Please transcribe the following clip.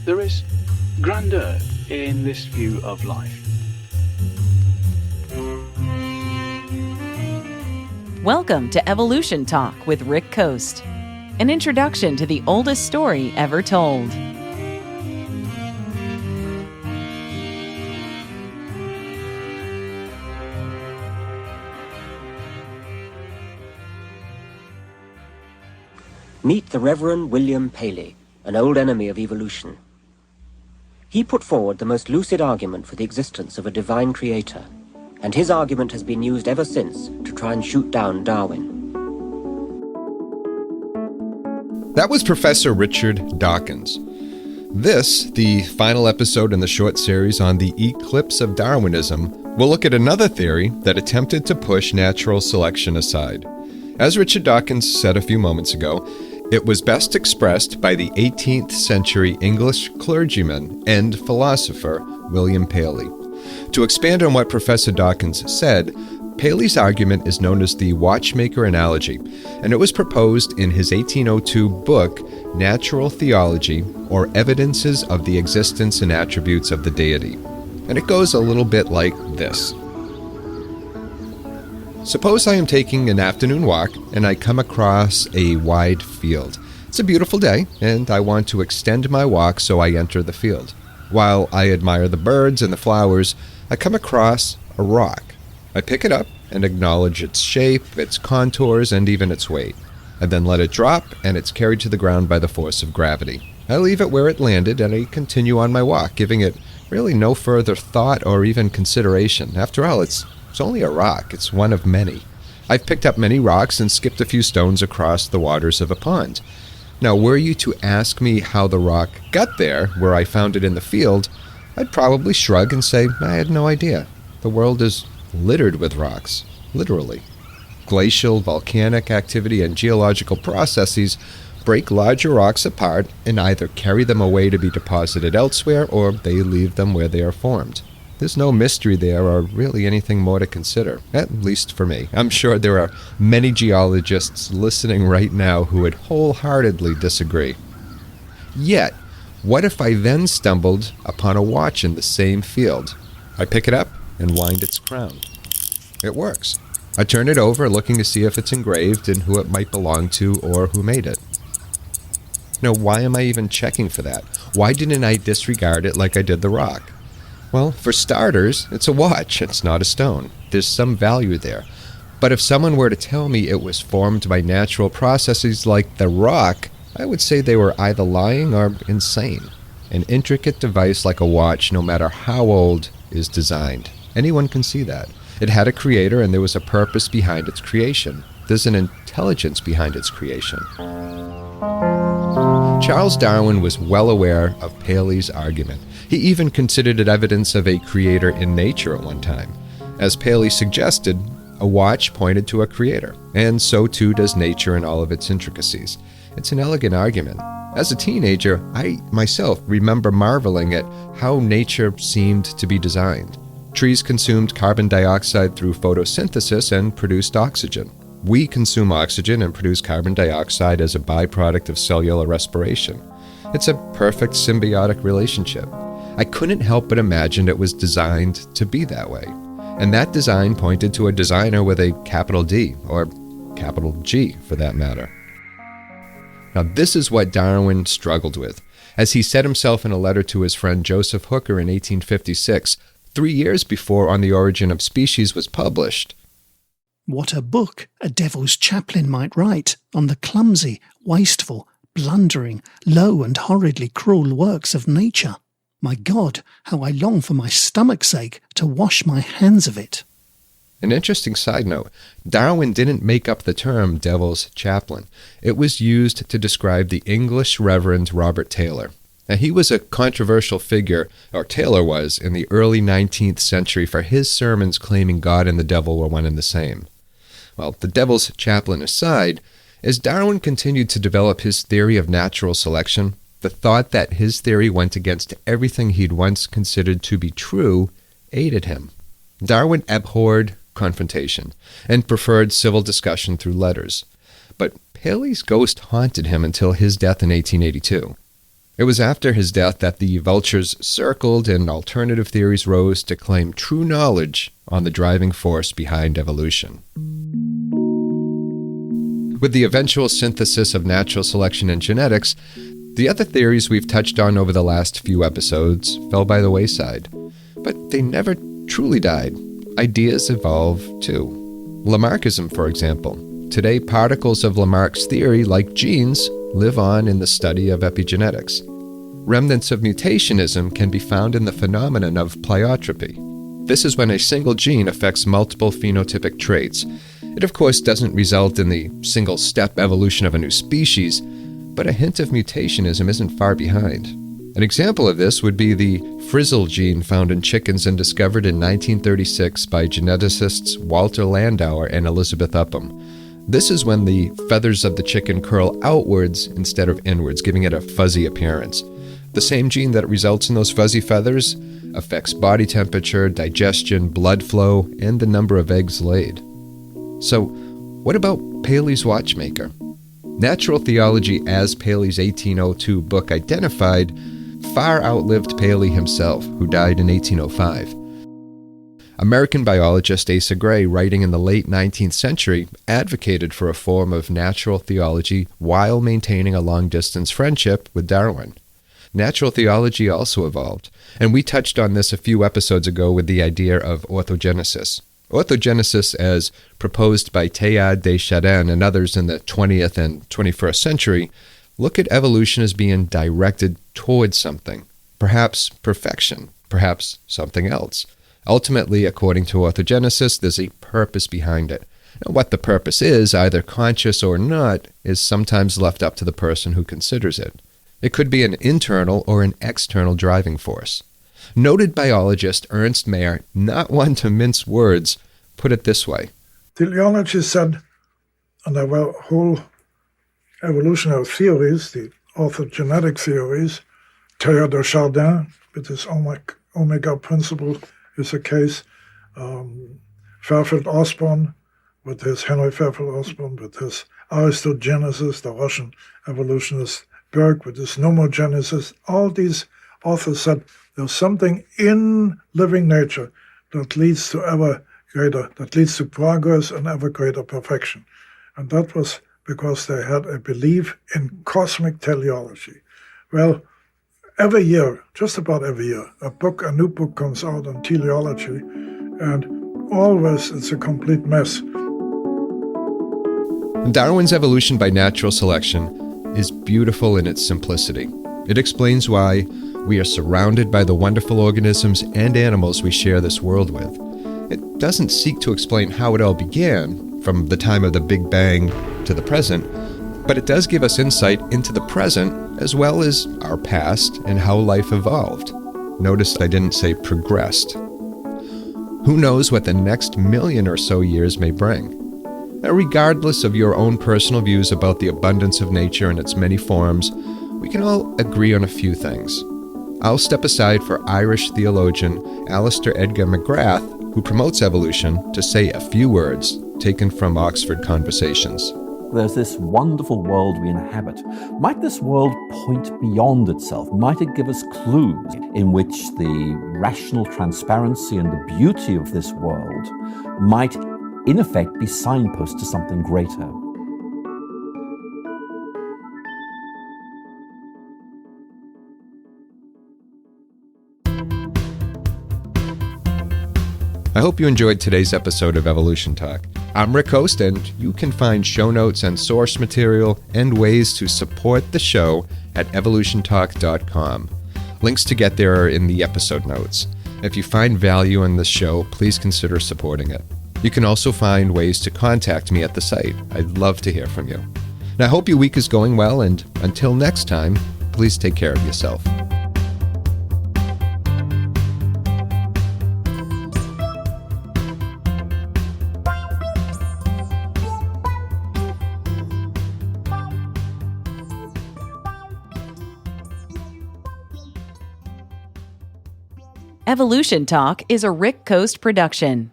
There is grandeur in this view of life. Welcome to Evolution Talk with Rick Coast, an introduction to the oldest story ever told. Meet the Reverend William Paley, an old enemy of evolution. He put forward the most lucid argument for the existence of a divine creator, and his argument has been used ever since to try and shoot down Darwin. That was Professor Richard Dawkins. This, the final episode in the short series on the Eclipse of Darwinism, will look at another theory that attempted to push natural selection aside. As Richard Dawkins said a few moments ago, it was best expressed by the 18th century English clergyman and philosopher William Paley. To expand on what Professor Dawkins said, Paley's argument is known as the Watchmaker analogy, and it was proposed in his 1802 book, Natural Theology, or Evidences of the Existence and Attributes of the Deity. And it goes a little bit like this. Suppose I am taking an afternoon walk and I come across a wide field. It's a beautiful day, and I want to extend my walk, so I enter the field. While I admire the birds and the flowers, I come across a rock. I pick it up and acknowledge its shape, its contours, and even its weight. I then let it drop, and it's carried to the ground by the force of gravity. I leave it where it landed, and I continue on my walk, giving it really no further thought or even consideration. After all, it's only a rock. It's one of many. I've picked up many rocks and skipped a few stones across the waters of a pond. Now, were you to ask me how the rock got there, where I found it in the field, I'd probably shrug and say I had no idea. The world is littered with rocks, literally. Glacial, volcanic activity, and geological processes break larger rocks apart and either carry them away to be deposited elsewhere, or they leave them where they are formed. There's no mystery there or really anything more to consider, at least for me. I'm sure there are many geologists listening right now who would wholeheartedly disagree. Yet, what if I then stumbled upon a watch in the same field? I pick it up and wind its crown. It works. I turn it over, looking to see if it's engraved and who it might belong to or who made it. Now, why am I even checking for that? Why didn't I disregard it like I did the rock? Well, for starters, it's a watch. It's not a stone. There's some value there. But if someone were to tell me it was formed by natural processes like the rock, I would say they were either lying or insane. An intricate device like a watch, no matter how old, is designed. Anyone can see that. It had a creator, and there was a purpose behind its creation. There's an intelligence behind its creation. Charles Darwin was well aware of Paley's argument. He even considered it evidence of a creator in nature at one time. As Paley suggested, a watch pointed to a creator, and so too does nature in all of its intricacies. It's an elegant argument. As a teenager, I myself remember marveling at how nature seemed to be designed. Trees consumed carbon dioxide through photosynthesis and produced oxygen. We consume oxygen and produce carbon dioxide as a byproduct of cellular respiration. It's a perfect symbiotic relationship. I couldn't help but imagine it was designed to be that way. And that design pointed to a designer with a capital D, or capital G for that matter. Now, this is what Darwin struggled with. As he said himself in a letter to his friend Joseph Hooker in 1856, 3 years before On the Origin of Species was published. What a book a devil's chaplain might write on the clumsy, wasteful, blundering, low and horridly cruel works of nature. My God, how I long for my stomach's ache to wash my hands of it. An interesting side note, Darwin didn't make up the term devil's chaplain. It was used to describe the English Reverend Robert Taylor. Now, he was a controversial figure, or Taylor was, in the early 19th century for his sermons claiming God and the devil were one and the same. Well, the devil's chaplain aside, as Darwin continued to develop his theory of natural selection, the thought that his theory went against everything he'd once considered to be true aided him. Darwin abhorred confrontation and preferred civil discussion through letters. But Paley's ghost haunted him until his death in 1882. It was after his death that the vultures circled and alternative theories rose to claim true knowledge on the driving force behind evolution. With the eventual synthesis of natural selection and genetics, the other theories we've touched on over the last few episodes fell by the wayside. But they never truly died. Ideas evolve too. Lamarckism, for example. Today, particles of Lamarck's theory, like genes, live on in the study of epigenetics. Remnants of mutationism can be found in the phenomenon of pleiotropy. This is when a single gene affects multiple phenotypic traits. It, of course, doesn't result in the single-step evolution of a new species, but a hint of mutationism isn't far behind. An example of this would be the frizzle gene found in chickens and discovered in 1936 by geneticists Walter Landauer and Elizabeth Upham. This is when the feathers of the chicken curl outwards instead of inwards, giving it a fuzzy appearance. The same gene that results in those fuzzy feathers affects body temperature, digestion, blood flow, and the number of eggs laid. So, what about Paley's Watchmaker? Natural theology, as Paley's 1802 book identified, far outlived Paley himself, who died in 1805. American biologist Asa Gray, writing in the late 19th century, advocated for a form of natural theology while maintaining a long-distance friendship with Darwin. Natural theology also evolved, and we touched on this a few episodes ago with the idea of orthogenesis. Orthogenesis, as proposed by Teilhard de Chardin and others in the 20th and 21st century, look at evolution as being directed towards something, perhaps perfection, perhaps something else. Ultimately, according to orthogenesis, there's a purpose behind it. Now, what the purpose is, either conscious or not, is sometimes left up to the person who considers it. It could be an internal or an external driving force. Noted biologist Ernst Mayr, not one to mince words, put it this way. Teleology said, and there were whole evolutionary theories, the orthogenetic theories, Teilhard de Chardin, with his omega principle, is a case. Fairfield Osborn, with his Henry Fairfield Osborn, with his Aristogenesis, the Russian evolutionist Berg, with his nomogenesis. All these authors said there's something in living nature that leads to progress and ever greater perfection. And that was because they had a belief in cosmic teleology. Well, every year, just about every year, a new book comes out on teleology, and always it's a complete mess. Darwin's evolution by natural selection is beautiful in its simplicity. It explains why we are surrounded by the wonderful organisms and animals we share this world with. It doesn't seek to explain how it all began, from the time of the Big Bang to the present, but it does give us insight into the present as well as our past and how life evolved. Notice I didn't say progressed. Who knows what the next 1,000,000 or so years may bring? Now, regardless of your own personal views about the abundance of nature and its many forms, we can all agree on a few things. I'll step aside for Irish theologian Alistair Edgar McGrath, who promotes evolution, to say a few words taken from Oxford Conversations. There's this wonderful world we inhabit. Might this world point beyond itself? Might it give us clues in which the rational transparency and the beauty of this world might, in effect, be signposts to something greater? I hope you enjoyed today's episode of Evolution Talk. I'm Rick Host, and you can find show notes and source material and ways to support the show at evolutiontalk.com. Links to get there are in the episode notes. If you find value in this show, please consider supporting it. You can also find ways to contact me at the site. I'd love to hear from you. And I hope your week is going well, and until next time, please take care of yourself. Evolution Talk is a Rick Coast production.